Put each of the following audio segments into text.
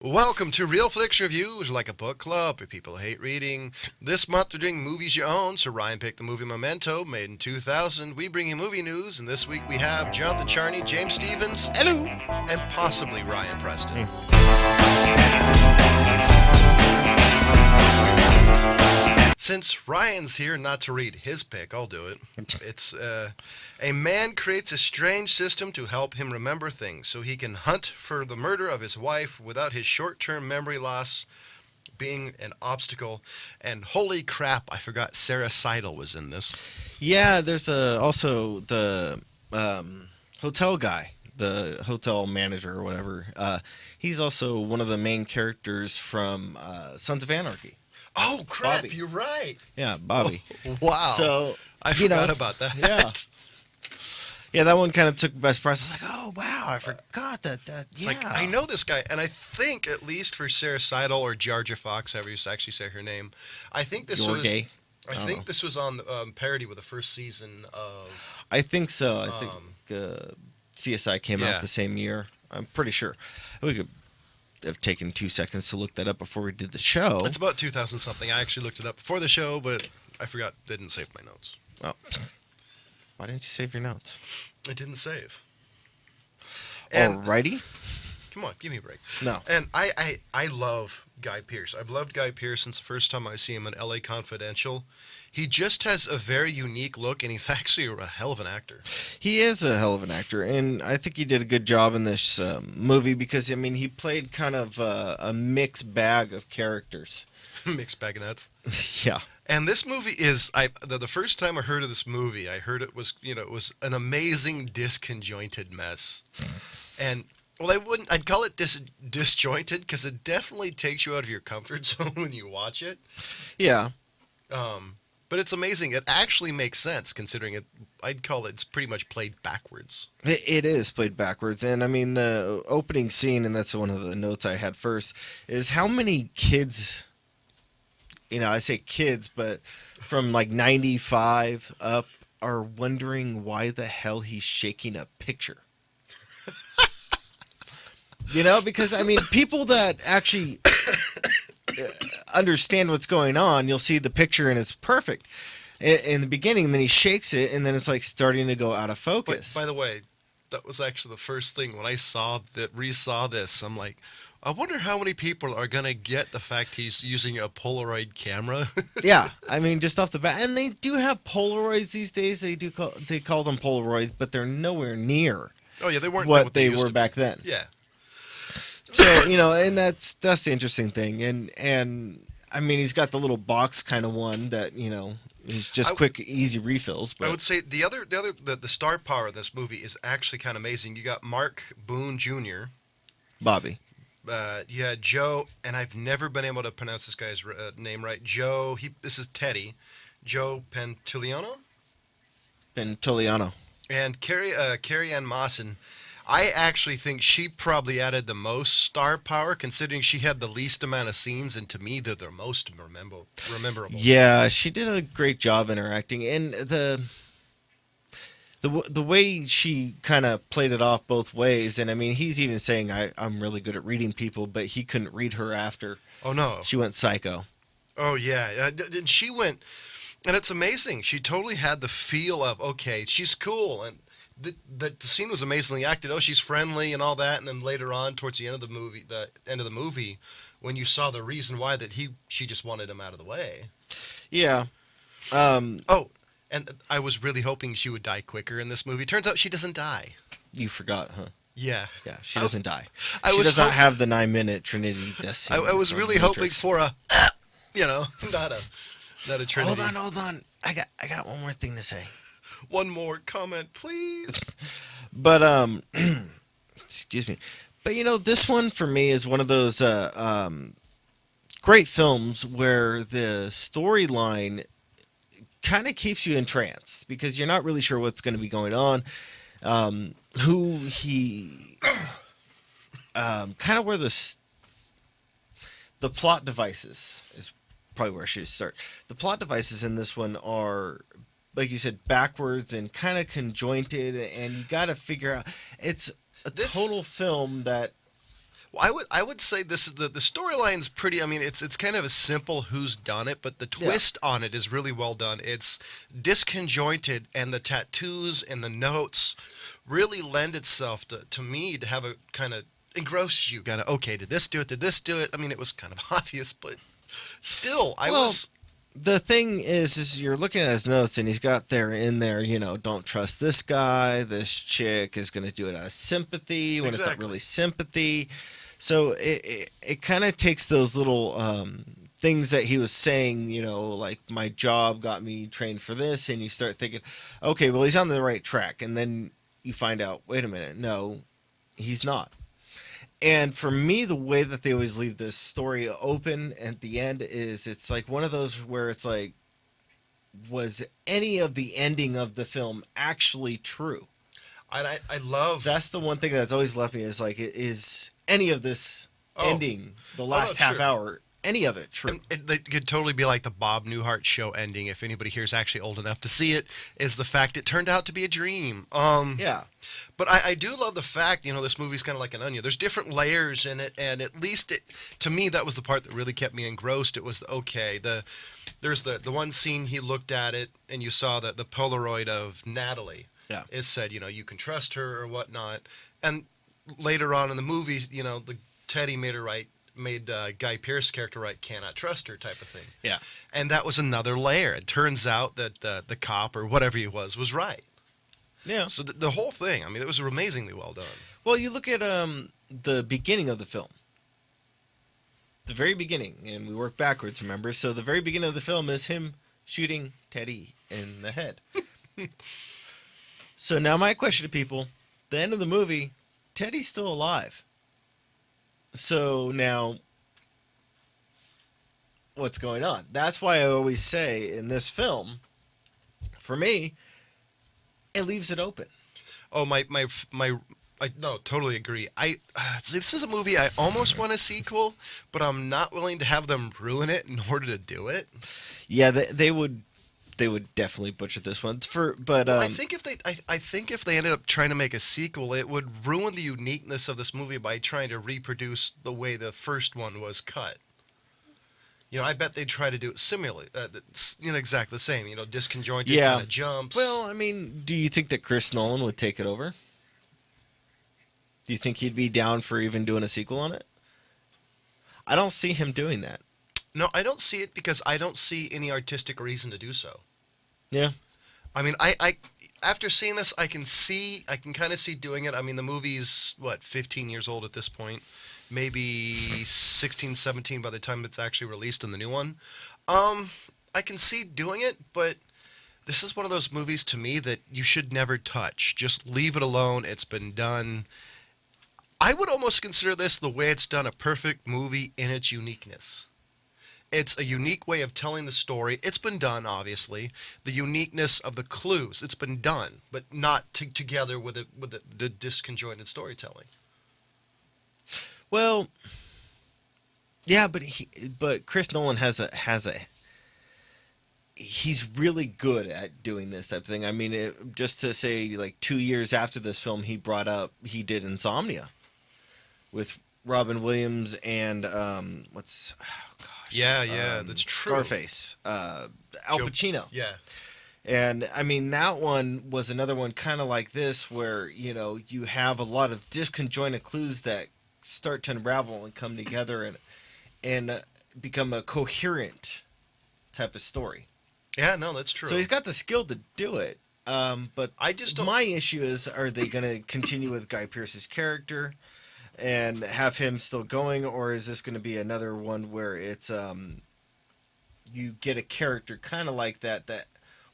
Welcome to Real Flix Reviews, like a book club for people who hate reading. This month we're doing movies you own, so Ryan picked the movie Memento, made in 2000. We bring you movie news, and this week we have Jonathan Charney, James Stevens, Hello. and possibly Ryan Preston. Since Ryan's here not to read his pick, I'll do it. It's a man creates a strange system to help him remember things so he can hunt for the murder of his wife without his short-term memory loss being an obstacle. And holy crap, I forgot Sarah Seidel was in this. Yeah, there's also the hotel guy, the hotel manager or whatever. He's also one of the main characters from Sons of Anarchy. Oh crap, Bobby. You're right. Yeah, Bobby. Oh, wow. So I forgot about that. Yeah. Yeah, that one kind of took me by surprise. I was like, oh wow, I forgot that. It's Yeah. like, I know this guy, and I think, at least for Sarah Seidel or Georgia Fox, however you actually say her name, I think this was. Jorge. I think this was on parody with the first season of. I think so. I think Um, CSI came yeah. out the same year. I'm pretty sure. We could have taken 2 seconds to look that up before we did the show. It's about 2000 something. I actually looked it up before the show, but I forgot. Didn't save my notes. Oh. Why didn't you save your notes? It didn't save. And Alrighty. come on, give me a break. No. And I love Guy Pearce. I've loved Guy Pearce since the first time I see him in L.A. Confidential. He just has a very unique look, and he's actually a hell of an actor. He is a hell of an actor, and I think he did a good job in this movie because, I mean, he played kind of a mixed bag of characters. Mixed bag of nuts. Yeah. And this movie is the first time I heard of this movie, I heard it was an amazing disconjointed mess. And well, I'd call it disjointed because it definitely takes you out of your comfort zone when you watch it. Yeah. But it's amazing. It actually makes sense considering it. I'd call it's pretty much played backwards. It is played backwards, and I mean, the opening scene, and that's one of the notes I had first, is how many kids, I say kids, but from like 95 up are wondering why the hell he's shaking a picture. Because, I mean, people that actually understand what's going on, you'll see the picture and it's perfect in the beginning, and then he shakes it, and then it's like starting to go out of focus. By the way, that was actually the first thing when I resaw this. I'm like, I wonder how many people are gonna get the fact he's using a Polaroid camera. Yeah, I mean, just off the bat, and they do have Polaroids these days. They call them Polaroids, but they're nowhere near Oh yeah, they weren't what they used were to back be. then. Yeah. So and that's the interesting thing, and I mean, he's got the little box kind of one that is just quick, easy refills. But I would say the star power of this movie is actually kind of amazing. You got Mark Boone Jr. Bobby. You had Joe, and I've never been able to pronounce this guy's name right. Joe. This is Teddy. Joe Pantoliano. Pantoliano. And Carrie Ann Mawson. I actually think she probably added the most star power, considering she had the least amount of scenes, and to me, they're the most memorable. Yeah, she did a great job interacting, and the way she kind of played it off both ways. And I mean, he's even saying I'm really good at reading people, but he couldn't read her after. Oh no, she went psycho. Oh yeah, and she went, and it's amazing. She totally had the feel of, okay, she's cool, and the scene was amazingly acted. Oh, she's friendly and all that, and then later on, towards the end of the movie, when you saw the reason why she just wanted him out of the way. Yeah. Oh, and I was really hoping she would die quicker in this movie. Turns out she doesn't die. You forgot, huh? Yeah. Yeah, she doesn't die. She does not have the 9-minute Trinity death scene. I was really hoping for a, not a Trinity. Hold on. I got one more thing to say. One more comment, please. But excuse me. But this one for me is one of those great films where the storyline kind of keeps you entranced because you're not really sure what's going to be going on. Who he kind of where the plot devices is probably where I should start. The plot devices in this one are, like you said, backwards and kind of conjointed, and you got to figure out it's a total film that Well, I would say this is the storyline's pretty. I mean, it's kind of a simple who's done it, but the Yeah. twist on it is really well done. It's disconjointed, and the tattoos and the notes really lend itself to me to have a kind of engrosses you. Kind of okay, did this do it? Did this do it? I mean, it was kind of obvious, but still, I Well, was. the thing is you're looking at his notes and he's got there in there, don't trust this guy. This chick is going to do it out of sympathy when it's not Exactly. really sympathy. So it kind of takes those little things that he was saying, like my job got me trained for this, and you start thinking, okay, well he's on the right track, and then you find out, wait a minute, no, he's not. And for me, the way that they always leave this story open at the end is it's like one of those where it's like, was any of the ending of the film actually true? I love. That's the one thing that's always left me is like, is any of this Oh. ending, the last no, half sure. hour, any of it true? It could totally be like the Bob Newhart show ending. If anybody here is actually old enough to see it, is the fact it turned out to be a dream. Yeah. But I do love the fact, this movie's kind of like an onion. There's different layers in it, and at least to me, that was the part that really kept me engrossed. It was there's the one scene he looked at it, and you saw the Polaroid of Natalie. Yeah. It said, you can trust her or whatnot. And later on in the movie, the Teddy made Guy Pearce's character write "cannot trust her" type of thing. Yeah. And that was another layer. It turns out that the cop or whatever he was right. Yeah. So the whole thing, I mean, it was amazingly well done. Well, you look at the beginning of the film. The very beginning, and we work backwards, remember? So the very beginning of the film is him shooting Teddy in the head. So now my question to people, the end of the movie, Teddy's still alive. So now, what's going on? That's why I always say in this film, for me, it leaves it open. Oh, I no, totally agree. This is a movie I almost want a sequel, but I'm not willing to have them ruin it in order to do it. Yeah, they would definitely butcher this one. I think if they ended up trying to make a sequel, it would ruin the uniqueness of this movie by trying to reproduce the way the first one was cut. I bet they'd try to do it similarly, exactly the same. Disconjointed Yeah. kind of jumps. Well, I mean, do you think that Chris Nolan would take it over? Do you think he'd be down for even doing a sequel on it? I don't see him doing that. No, I don't see it because I don't see any artistic reason to do so. Yeah. I mean, I after seeing this, I can kind of see doing it. I mean, the movie's 15 years old at this point, maybe 16, 17 by the time it's actually released in the new one. I can see doing it, but this is one of those movies to me that you should never touch. Just leave it alone. It's been done. I would almost consider this the way it's done a perfect movie in its uniqueness. It's a unique way of telling the story. It's been done, obviously. The uniqueness of the clues. It's been done, but not together with the disconjointed storytelling. Well, yeah, but Chris Nolan he's really good at doing this type of thing. I mean, just to say, like 2 years after this film, he did Insomnia with Robin Williams and Yeah, that's true. Scarface, Al Pacino. Yeah. And I mean, that one was another one kind of like this, where you have a lot of disconjointed clues that start to unravel and come together and become a coherent type of story. Yeah, no, that's true. So he's got the skill to do it. But I just don't. my issue is, are they going to continue with Guy Pearce's character and have him still going, or is this going to be another one where it's you get a character kind of like that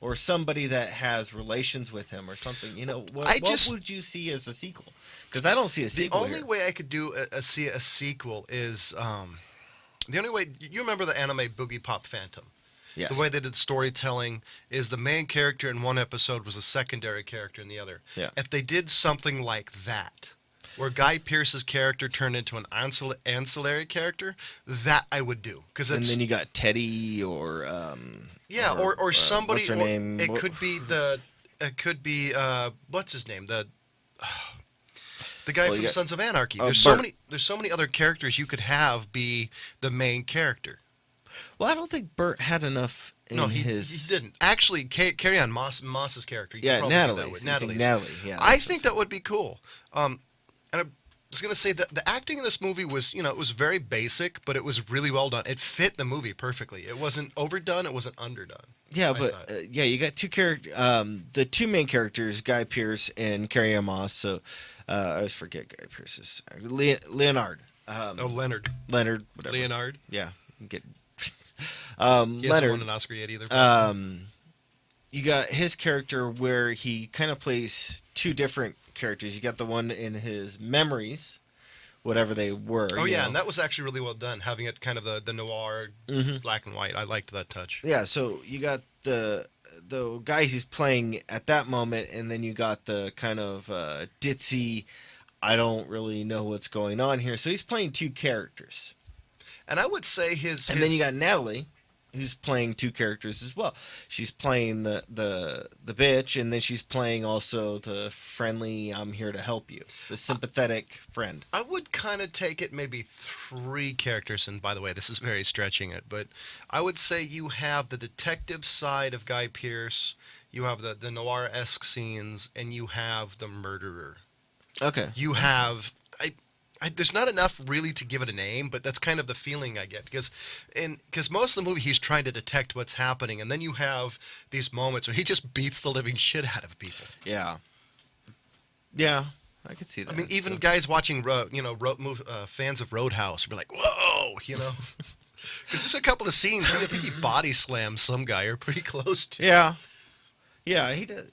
or somebody that has relations with him or something? What would you see as a sequel? Because I don't see a sequel. The only way I could see a sequel is the only way. You remember the anime Boogie Pop Phantom? Yes. The way they did storytelling is the main character in one episode was a secondary character in the other. Yeah. If they did something like that, where Guy Pearce's character turned into an ancillary character, that I would do. And then you got Teddy or somebody. What's her name? It could be what's his name? The guy Well, from you got- Sons of Anarchy. Oh, There's so Bert. many. There's so many other characters you could have be the main character. Well, I don't think Bert had enough in No, he his. didn't. Actually, Carry On Moss's character. You could Yeah, probably do Natalie. that with Natalie. Natalie's. Yeah. I think that would be cool. And I was gonna say that the acting in this movie was, it was very basic, but it was really well done. It fit the movie perfectly. It wasn't overdone. It wasn't underdone. Yeah, I but thought. you got two characters. The two main characters, Guy Pearce and Carrie Ann Moss. So I always forget Guy Pearce's Leonard. Leonard. Leonard. Whatever. Leonard. Yeah. Get. He hasn't Leonard. won an Oscar yet either. You got his character where he kind of plays two different characters. You got the one in his memories, whatever they were. Oh you yeah, know. and that was actually really well done, having it kind of the noir, black and white. I liked that touch. Yeah, so you got the guy he's playing at that moment, and then you got the kind of ditzy, I don't really know what's going on here. So he's playing two characters. And I would say And then you got Natalie, who's playing two characters as well. She's playing the bitch, and then she's playing also the friendly, I'm here to help you, the sympathetic friend. I would kind of take it maybe three characters, and by the way, this is very stretching it, but I would say you have the detective side of Guy Pearce, you have the noir-esque scenes, and you have the murderer. Okay. You have... there's not enough really to give it a name, but that's kind of the feeling I get, because most of the movie he's trying to detect what's happening, and then you have these moments where he just beats the living shit out of people. Yeah. Yeah, I could see that. I mean, even guys watching, fans of Roadhouse would be like, "Whoa," Because there's a couple of scenes. I think he body slams some guy or pretty close to. Yeah. Yeah, he did.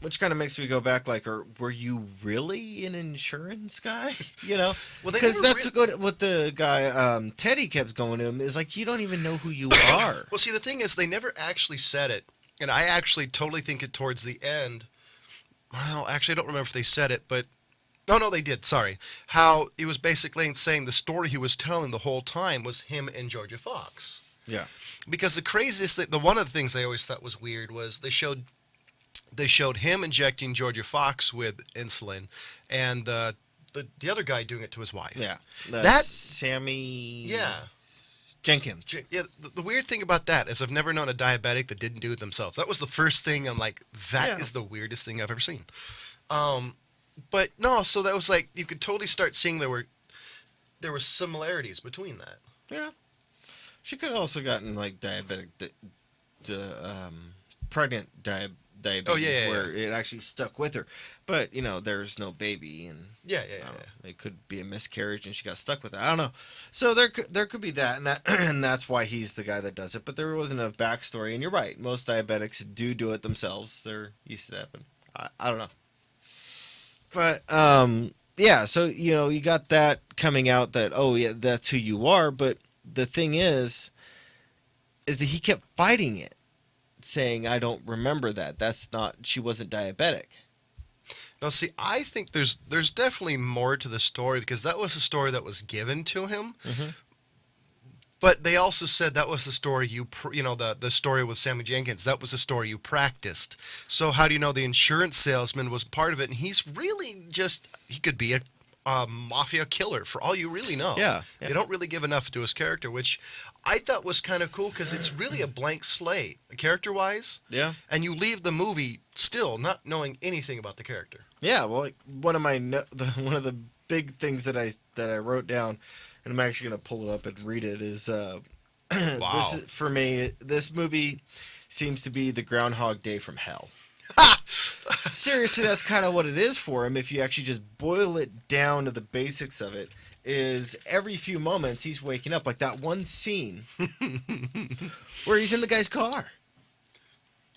Which kind of makes me go back, like, were you really an insurance guy? Well, because that's what the guy Teddy kept going to him is like, you don't even know who you are. Well, see, the thing is, they never actually said it, and I actually totally think it towards the end. Well, actually, I don't remember if they said it, but no, they did. Sorry, how he was basically saying the story he was telling the whole time was him and Georgia Fox. Yeah. Because the craziest thing, one of the things I always thought was weird was they showed him injecting Georgia Fox with insulin, and the other guy doing it to his wife. Yeah. That Sammy. Yeah. Jenkins. Yeah. The weird thing about that is I've never known a diabetic that didn't do it themselves. That was the first thing I'm like, that is the weirdest thing I've ever seen. But no, so that was like you could totally start seeing there were similarities between that. Yeah. She could have also gotten like diabetic, the pregnant diabetes. Oh, yeah, where it actually stuck with her, but there's no baby, and yeah. It could be a miscarriage, and she got stuck with it. I don't know. So there could be that, and that's why he's the guy that does it. But there wasn't enough backstory, and you're right. Most diabetics do it themselves. They're used to that, but I don't know. But yeah. So you got that coming out that that's who you are. But the thing is that he kept fighting it, saying, I don't remember that. That's not, she wasn't diabetic. Now, see, I think there's definitely more to the story because that was a story that was given to him. Mm-hmm. But they also said that was the story the story with Sammy Jenkins, that was the story you practiced. So how do you know the insurance salesman was part of it? And he's really he could be a mafia killer for all you really know. Yeah. They don't really give enough to his character, which I thought was kind of cool because it's really a blank slate, character-wise. Yeah. And you leave the movie still not knowing anything about the character. Yeah, well, like one of the big things that I wrote down, and I'm actually going to pull it up and read it, is Wow. for me, this movie seems to be the Groundhog Day from hell. Seriously, that's kind of what it is for him. If you actually just boil it down to the basics of it, is every few moments he's waking up. Like that one scene where he's in the guy's car.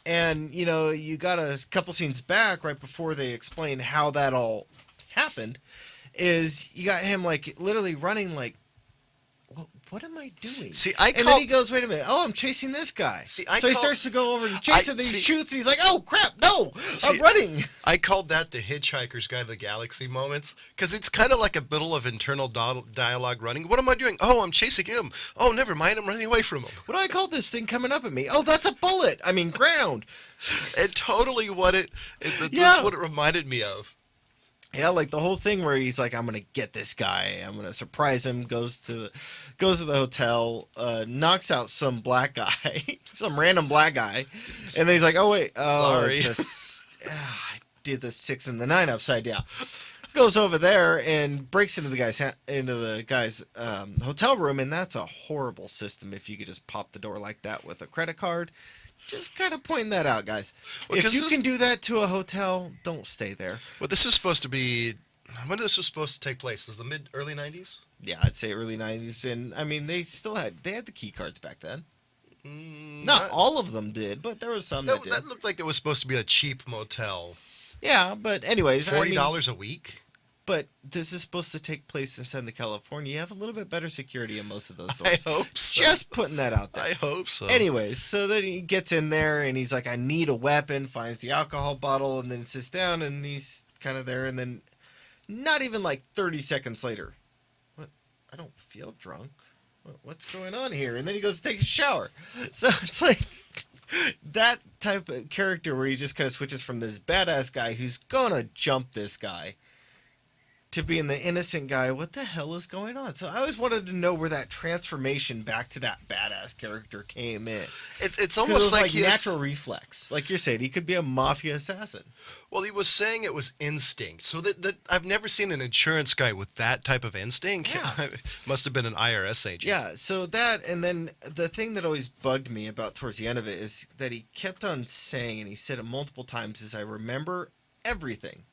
And, you got a couple scenes back right before they explain how that all happened, is you got him like literally running like, what am I doing? See, and then he goes, wait a minute. Oh, I'm chasing this guy. See, so he starts to go over to chase it, and he shoots, and he's like, oh, crap, no, I'm running. I called that the Hitchhiker's Guide to the Galaxy moments, because it's kind of like a bit of internal dialogue running. What am I doing? Oh, I'm chasing him. Oh, never mind, I'm running away from him. What do I call this thing coming up at me? Oh, that's a bullet. I mean, ground. And totally that's what it reminded me of. Yeah, like the whole thing where he's like, "I'm gonna get this guy. I'm gonna surprise him." Goes to the hotel, knocks out some black guy, some random black guy, and then he's like, "Oh wait, oh, Sorry. I did the 6 and the 9 upside down." Goes over there and breaks into the guy's hotel room, and that's a horrible system. If you could just pop the door like that with a credit card, just kind of pointing that out, guys. Well, If you can do that to a hotel, don't stay there. Well, this was supposed to be. When this was supposed to take place? Was the early 90s? Yeah, I'd say early 90s, and I mean they had the key cards back then. Mm, Not all of them did, but there was some that did. That looked like it was supposed to be a cheap motel. Yeah, but anyways, $40 a week. But this is supposed to take place in Southern California. You have a little bit better security in most of those I stores. hope so. Just putting that out there. I hope so. Anyways, so then he gets in there and he's like, "I need a weapon." Finds the alcohol bottle and then sits down and he's kind of there. And then, not even like 30 seconds later, "What? I don't feel drunk. What's going on here?" And then he goes to take a shower. So it's like that type of character where he just kind of switches from this badass guy who's gonna jump this guy to being the innocent guy. What the hell is going on? So I always wanted to know where that transformation back to that badass character came in. It's almost like natural reflex. Like you're saying, he could be a mafia assassin. Well, he was saying it was instinct. So that I've never seen an insurance guy with that type of instinct. Yeah. Must have been an IRS agent. Yeah, so that, and then the thing that always bugged me about towards the end of it is that he kept on saying, and he said it multiple times, is, "I remember everything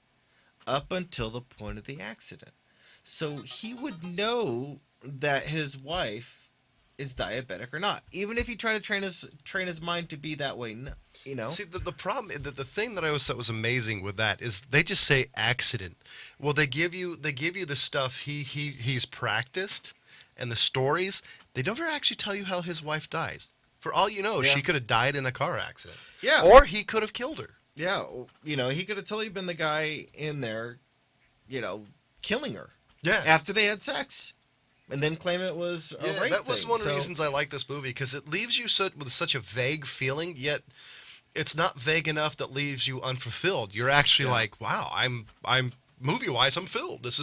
up until the point of the accident." So he would know that his wife is diabetic or not, even if he tried to train his mind to be that way. You know. See, the problem, the thing that I always thought was amazing with that is they just say accident. Well, they give you the stuff he's practiced and the stories. They never actually tell you how his wife dies. For all you know, she could have died in a car accident. Yeah. Or he could have killed her. Yeah, he could have totally been the guy in there, killing her. Yeah. After they had sex, and then claim it was a rape that was thing. one of the reasons I like this movie, because it leaves you with such a vague feeling, yet it's not vague enough that leaves you unfulfilled. You're actually like, wow, I'm movie-wise, I'm filled. It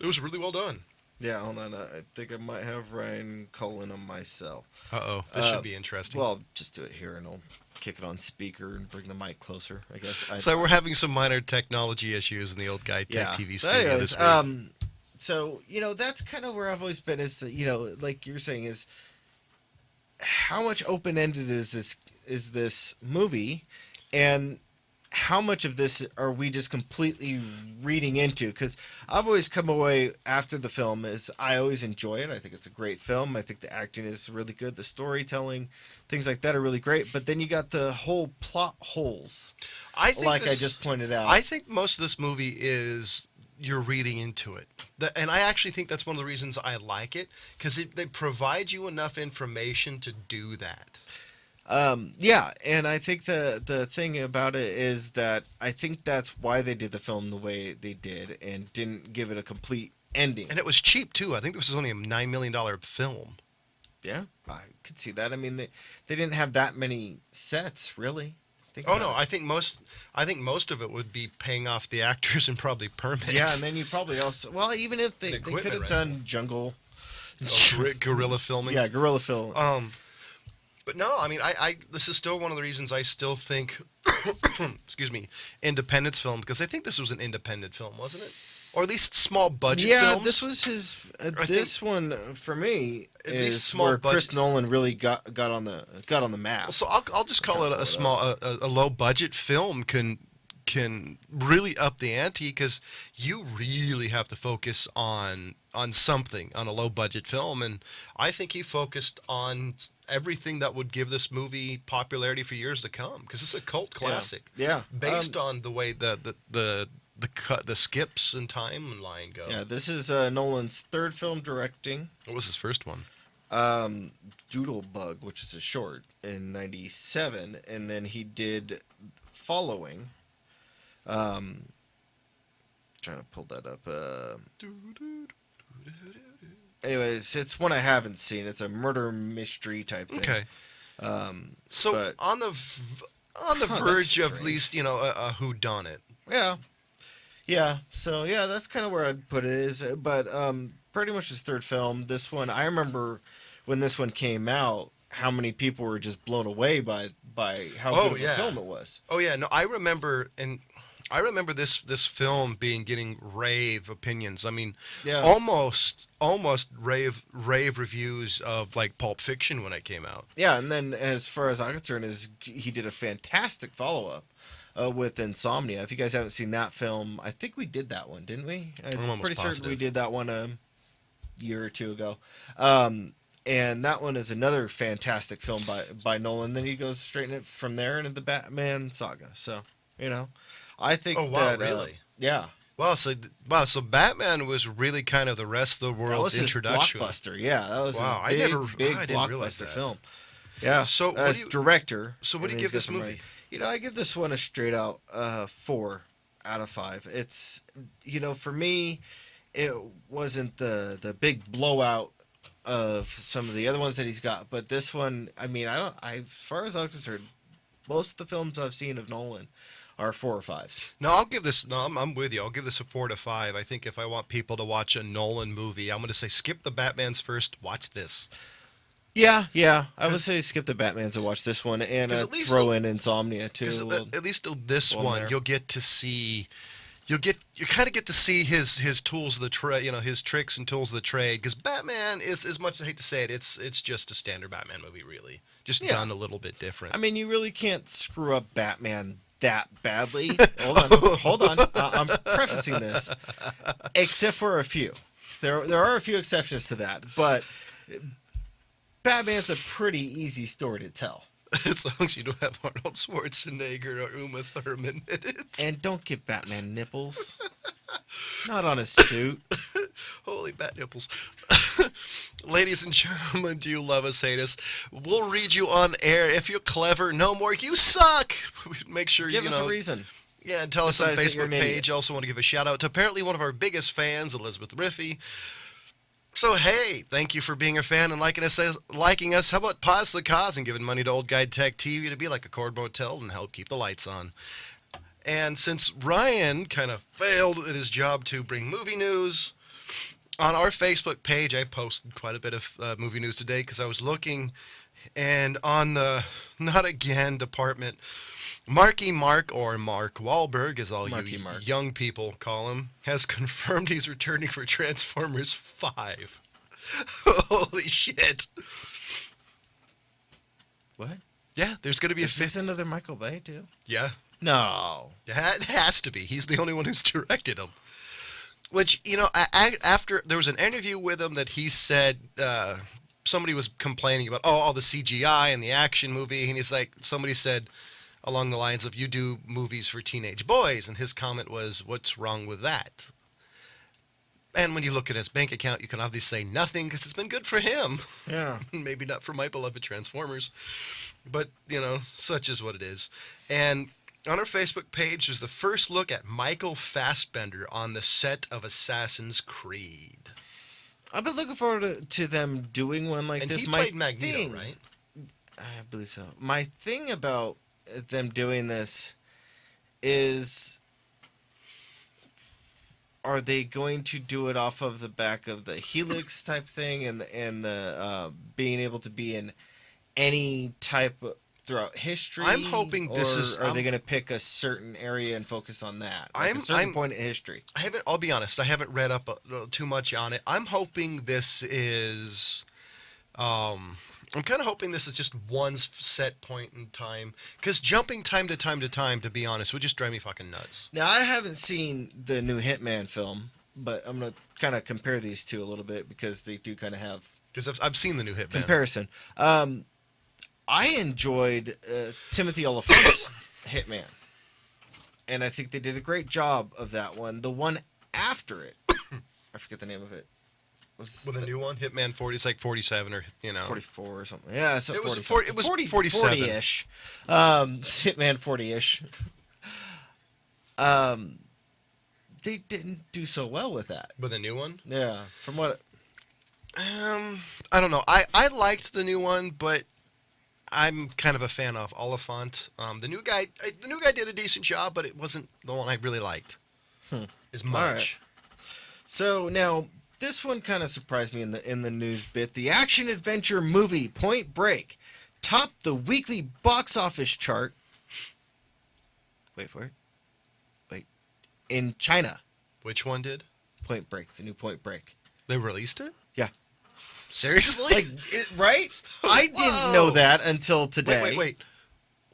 was really well done. Yeah, hold on. I think I might have Ryan calling on myself. Uh-oh, this should be interesting. Well, just do it here, and I'll kick it on speaker and bring the mic closer, I guess. So we're having some minor technology issues in the old guy tech TV so studio anyways, this week. So, that's kind of where I've always been, is that, like you're saying, is how much open-ended is this movie, and how much of this are we just completely reading into? Because I've always come away after the film is I always enjoy it. I think it's a great film. I think the acting is really good. The storytelling, things like that are really great. But then you got the whole plot holes, I just pointed out. I think most of this movie is you're reading into it. And I actually think that's one of the reasons I like it, because they provide you enough information to do that. Yeah, and I think the thing about it is that I think that's why they did the film the way they did and didn't give it a complete ending. And it was cheap, too. I think this was only a $9 million film. Yeah, I could see that. I mean, they didn't have that many sets, really. I think most of it would be paying off the actors and probably permits. Yeah, and then you probably also... Well, even if they could have done jungle... guerrilla filming. Yeah, guerrilla film. But no, I mean, this is still one of the reasons I still think, excuse me, independence film, because I think this was an independent film, wasn't it? Or at least small budget films. Yeah, this was his. This one for me is where Chris Nolan really got on the map. So I'll just call it a low budget film can really up the ante, because you really have to focus on something on a low budget film, and I think he focused on everything that would give this movie popularity for years to come, because it's a cult classic. Yeah. Based on the way the skips and timeline go. Yeah, this is Nolan's third film directing. What was his first one? Doodlebug, which is a short, in '97, and then he did Following. Trying to pull that up. Anyways, it's one I haven't seen. It's a murder mystery type thing. Okay. On the verge of at least a whodunit. Yeah. Yeah, so yeah, that's kind of where I'd put it is, but pretty much his third film. This one, I remember when this one came out, how many people were just blown away by how good Oh of a yeah. film it was. Oh yeah. No, I remember, and I remember this film being getting rave opinions. I mean, Yeah, almost rave reviews of like Pulp Fiction when it came out. yeah, and then as far as I'm concerned, is he did a fantastic follow up. With Insomnia. If you guys haven't seen that film, I think we did that one, didn't we? I'm I'm almost pretty certain we positive. did that one a year or two ago. Um, and that one is another fantastic film by Nolan. Then he goes straight in it from there into the Batman saga. So, you know, I Oh think wow, that, really? yeah, So Batman was really kind of the rest of the that was world's his introduction. blockbuster. Yeah, that was Wow, his big I didn't realize blockbuster that. film. Yeah, So what as do you director. so what And do you then give he's got this some writing. movie? I give this one a straight out 4 out of 5. It's, for me, it wasn't the big blowout of some of the other ones that he's got, but this one, I mean, as far as I'm concerned, most of the films I've seen of Nolan are 4 or 5s. No, I'll give this. No, I'm with you. I'll give this a 4 to 5. I think if I want people to watch a Nolan movie, I'm going to say skip the Batman's first. Watch this Yeah, I would because say skip the Batmans and watch this one, and at least throw in Insomnia because too. at least this Well, one there. you'll get to see. You kind of get to see his tools of the trade, his tricks and tools of the trade. Because Batman is, as much as I hate to say it, it's just a standard Batman movie, really, just Yeah, done a little bit different. I mean, you really can't screw up Batman that badly. Hold on. I'm prefacing this, except for a few. There are a few exceptions to that, but Batman's a pretty easy story to tell. As long as you don't have Arnold Schwarzenegger or Uma Thurman in it. And don't get Batman nipples. Not on his suit. Holy bat nipples. Ladies and gentlemen, do you love us, hate us? We'll read you on air. If you're clever, no more, you suck. Make sure Give us a reason. Yeah, and tell us on Besides that you're Facebook an page. idiot. Also want to give a shout out to apparently one of our biggest fans, Elizabeth Riffey. So hey, thank you for being a fan and liking us. How about pause the cause and giving money to Old Guide Tech TV to be like a Cord Motel and help keep the lights on. And since Ryan kind of failed at his job to bring movie news, on our Facebook page, I posted quite a bit of movie news today because I was looking, and on the Not Again department, Marky Mark, or Mark Wahlberg, as all Marky you Mark. young people call him, has confirmed he's returning for Transformers 5. Holy shit. What? Yeah, there's going to be a Is fifth. this another Michael Bay too? Yeah, No. it has to be. He's the only one who's directed him. Which, after there was an interview with him that he said somebody was complaining about, all the CGI and the action movie. And he's like, somebody said along the lines of, you do movies for teenage boys. And his comment was, what's wrong with that? And when you look at his bank account, you can obviously say nothing because it's been good for him. Yeah. Maybe not for my beloved Transformers. But, such is what it is. And on our Facebook page is the first look at Michael Fassbender on the set of Assassin's Creed. I've been looking forward to them doing one like And this. he My played Magneto, thing, right? I believe so. My thing about them doing this is, are they going to do it off of the back of the Helix type thing and the being able to be in any type of throughout history? I'm hoping this is. Are they going to pick a certain area and focus on that? Like I'm- a certain I'm- point in history. I'll be honest, I haven't read up too much on it. I'm hoping this is. I'm kind of hoping this is just one set point in time. Because jumping time to time to time, to be honest, would just drive me fucking nuts. Now, I haven't seen the new Hitman film, but I'm going to kind of compare these two a little bit because they do kind of have Because I've seen the new Hitman. comparison. I enjoyed Timothy Olyphant's Hitman, and I think they did a great job of that one. The one after it, I forget the name of it. Was With a new one, Hitman 40, it's like 47 or 44 or something. Yeah, so It was 40, it was 47. 40-ish. Hitman 40-ish. They didn't do so well with that. With a new one. Yeah, from what I don't know. I liked the new one, but I'm kind of a fan of Oliphant. The new guy did a decent job, but it wasn't the one I really liked. is All right. much. So now this one kind of surprised me in the news bit. The action adventure movie Point Break topped the weekly box office chart. Wait for it. Wait. In China. Which one did? Point Break, the new Point Break. They released it? Yeah. Seriously? Like right? I didn't know that until today. Wait.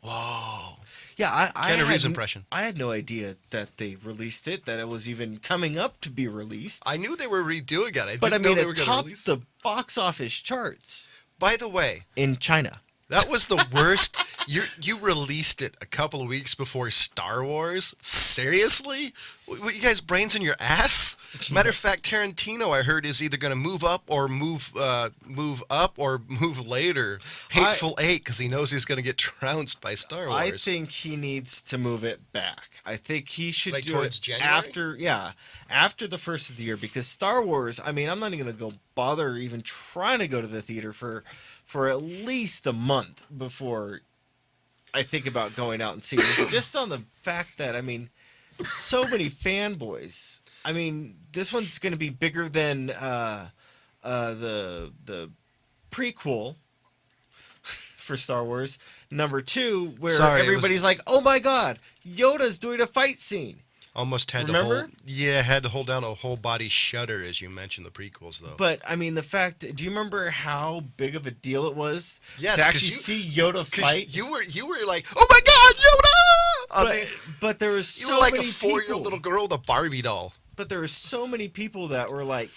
Whoa. Yeah, I Keanu Reeves had impression. I had no idea that they released it, that it was even coming up to be released. I knew they were redoing it. But I didn't know mean, they it were going to topped release the box office charts By the way, in China. that was the worst. You released it a couple of weeks before Star Wars? Seriously? What, you guys brains in your ass? Matter of fact, Tarantino, I heard, is either going to move up or move later. Hateful Eight, because he knows he's going to get trounced by Star Wars. I think he needs to move it back. I think he should Like do towards it January? after the first of the year, because Star Wars, I mean, I'm not even going to go bother even trying to go to the theater for at least a month before I think about going out and seeing it. Just on the fact that, I mean, so many fanboys. I mean, this one's going to be bigger than the prequel for Star Wars number 2, where everybody's like, "Oh my God, Yoda's doing a fight scene." Almost had Remember? had to hold down a whole body shudder as you mentioned the prequels, though. But I mean, the fact. Do you remember how big of a deal it was Yes, to 'cause actually you- see Yoda fight? You were like, "Oh my God, Yoda!" But there was you so were like a many 4-year-old people. little girl with a Barbie doll. But there were so many people that were like,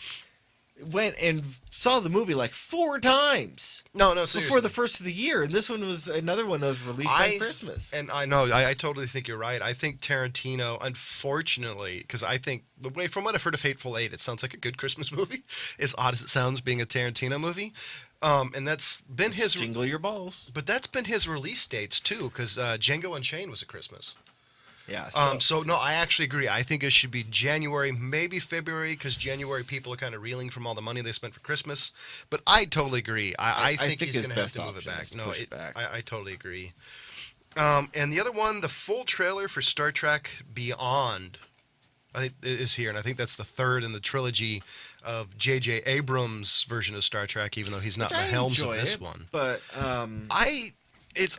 went and saw the movie like 4 times No, seriously. before the first of the year, and this one was another one that was released on Christmas. And I know, I totally think you're right. I think Tarantino, unfortunately, because I think from what I've heard of Hateful Eight, it sounds like a good Christmas movie. As odd as it sounds, being a Tarantino movie, and that's been his. Jingle your balls. But that's been his release dates too, because Django Unchained was a Christmas. Yeah. So no, I actually agree. I think it should be January, maybe February, because January people are kind of reeling from all the money they spent for Christmas. But I totally agree. I think he's his going to have best to move it option back. is to No, push it back. I totally agree. And the other one, the full trailer for Star Trek Beyond, I think is here, and I think that's the third in the trilogy of J.J. Abrams' version of Star Trek, even though he's not in the helms of this one. But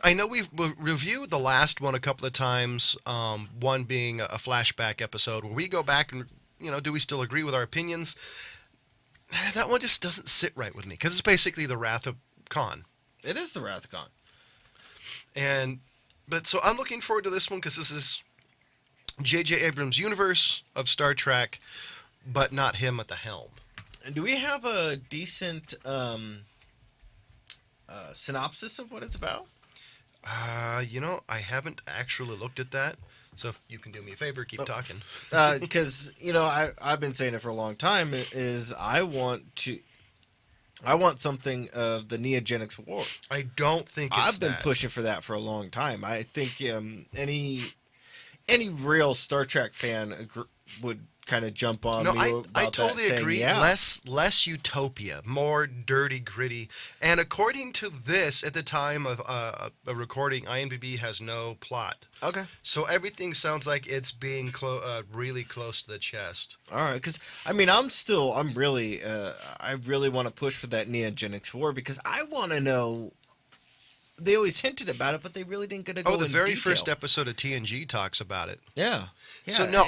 I know we've reviewed the last one a couple of times, one being a flashback episode where we go back and, do we still agree with our opinions? That one just doesn't sit right with me because it's basically the Wrath of Khan. it is the Wrath of Khan. But so I'm looking forward to this one because this is J.J. Abrams' universe of Star Trek, but not him at the helm. And do we have a decent synopsis of what it's about? I haven't actually looked at that. So if you can do me a favor, keep talking. Because I've been saying it for a long time. Is I want something of the Neogenics War. I don't think it's I've been pushing for that for a long time. I think any real Star Trek fan would kind of jump on me about I that, totally saying, agree. yeah. Less utopia, more dirty, gritty. And according to this, at the time of a recording, IMDb has no plot. Okay. So everything sounds like it's being really close to the chest. All right, because I really want to push for that Neogenics War because I want to know. They always hinted about it, but they really didn't get to go. Oh, the in very detail. first episode of TNG talks about it. Yeah. So no,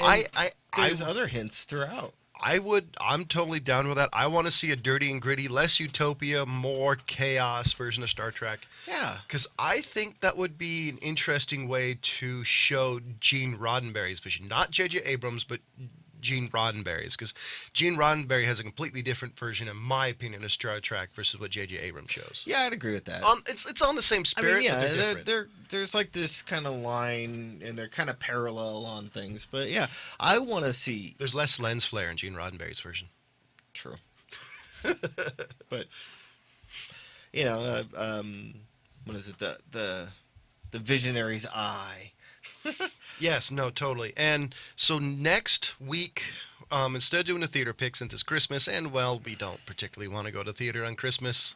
there's other hints throughout. I'm totally down with that. I want to see a dirty and gritty, less utopia, more chaos version of Star Trek. Yeah. Because I think that would be an interesting way to show Gene Roddenberry's vision. Not J.J. Abrams, but Gene Roddenberry's. Because Gene Roddenberry has a completely different version, in my opinion, of Star Trek versus what J.J. Abrams shows. Yeah, I'd agree with that. It's on the same spirit, but they're different. There's like this kind of line, and they're kind of parallel on things. But yeah, I want to see. There's less lens flare in Gene Roddenberry's version. True. But what is it? The visionary's eye. Yes, no, totally. And so next week, instead of doing a theater pick, since it's Christmas, and well, we don't particularly want to go to theater on Christmas.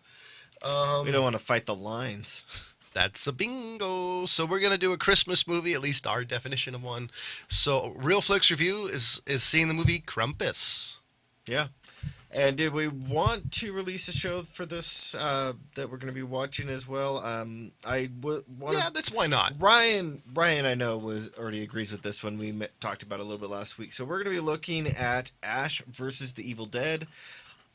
We don't want to fight the lines. That's a bingo. So we're gonna do a Christmas movie, at least our definition of one. So Real Flix Review is seeing the movie Krampus. Yeah. And did we want to release a show for this that we're going to be watching as well? Yeah, that's why not. Ryan, I know already agrees with this one. We talked about it a little bit last week. So we're going to be looking at Ash versus the Evil Dead.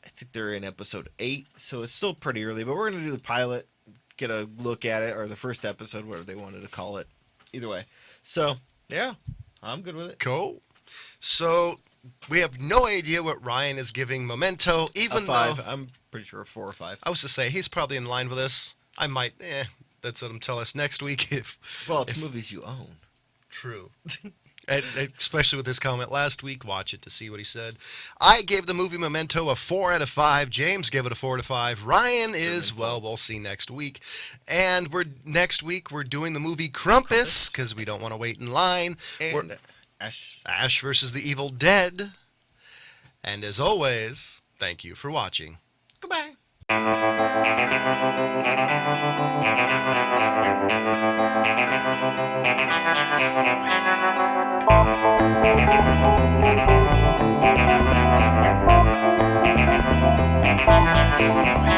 I think they're in episode 8, so it's still pretty early. But we're going to do the pilot, get a look at it, or the first episode, whatever they wanted to call it. Either way. So yeah, I'm good with it. Cool. So we have no idea what Ryan is giving Memento, even A 5. though I'm pretty sure a 4 or 5. I was to say he's probably in line with us. I might. That's what him tell us next week. Well, it's movies you own. True. And especially with his comment last week, watch it to see what he said. I gave the movie Memento a 4 out of 5. James gave it a 4 out of 5. Ryan is, well, we'll see next week. And next week we're doing the movie Krampus because we don't want to wait in line. And Ash versus the Evil Dead. And as always, thank you for watching. Goodbye. Thank you.